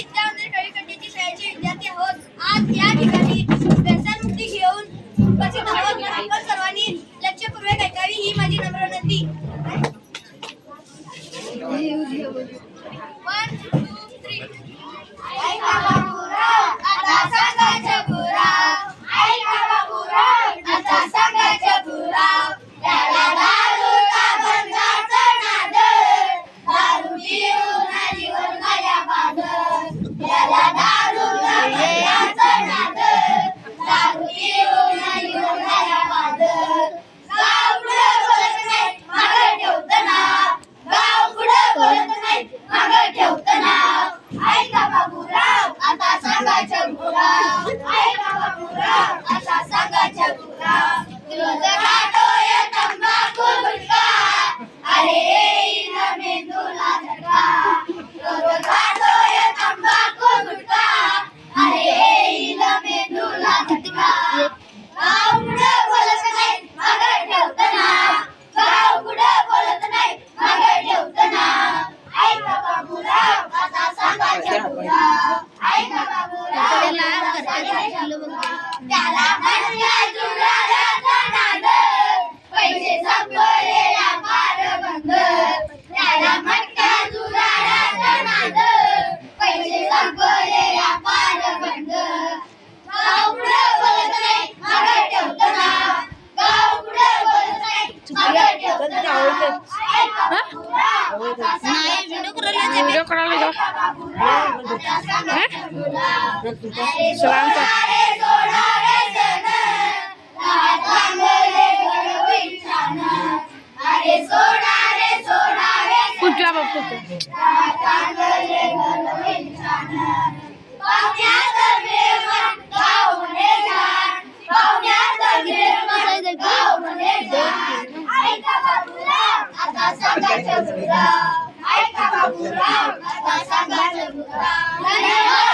विद्यामंदिर कळीकट्टीची शाळेचे विद्यार्थी आहोत. आज या ठिकाणी व्यसनमुक्ती घेऊन उपस्थित आहोत. आपण सर्वांनी लक्षपूर्वक ऐकावी ही माझी नम्र विनंती. 1 2 3 ऐका बाबूराव आता सांगायचं पुराव. ऐका बाबूराव आता सांगायचं पुराव. त्याला दारूचा बंदाचा नाद, दारू पिऊन जीवन गाया बाद. त्याला दारूचा बंदाचा नाद, दारू पिऊन जीवन गाया बाद. गाव पुढं बोलत नाही मागं ठेवतं नाव. गाव पुढं बोलत नाही मागं ठेवतं नाव. ऐका बाबूराव आता सांगायचं पुराव. ऐका बाबूराव आता सांगायचं पुराव. रोज खातोय तंबाखू गुटखा, अरे येईन मेंदूला झटका. रोज खातोय तंबाखू गुटखा, अरे येईन मेंदूला झटका. गाव पुढं बोलत नाही मागं ठेवतं नाव. गाव पुढं बोलत नाही मागं ठेवतं नाव. ऐका बाबूराव आता सांगायचं पुराव. ऐका बाबूराव आता सांगायचं पुराव. त्याला म्हणल्या जुगाराचा नाद, पैसे संपलेला पार बंद. त्याला म्हणल्या जुगाराचा नाद, पैसे संपलेला पार बंद. गाव पुढं बोलत नाही मागं ठेवतं नाव. गाव पुढं बोलत नाही मागं ठेवतं नाव. ऐका बाबूराव आता सांगायचं पुराव. व्हिडिओ करायला जा. आता सांगायचं पुराव. अरे सोडा रे सोडा रे सन, रात चांगले घर होईल छान. अरे सोडा रे सोडा रे सन, कुठला बाप कुठं रात चांगले घर होईल छान. पाहुण्याचं प्रेम गाव म्हणे छान. पाहुण्याचं प्रेम गाव म्हणे छान. ऐका बाबूराव आता सांगायचं पुराव. ऐका बाबूराव आता सांगायचं पुराव. धन्यवाद.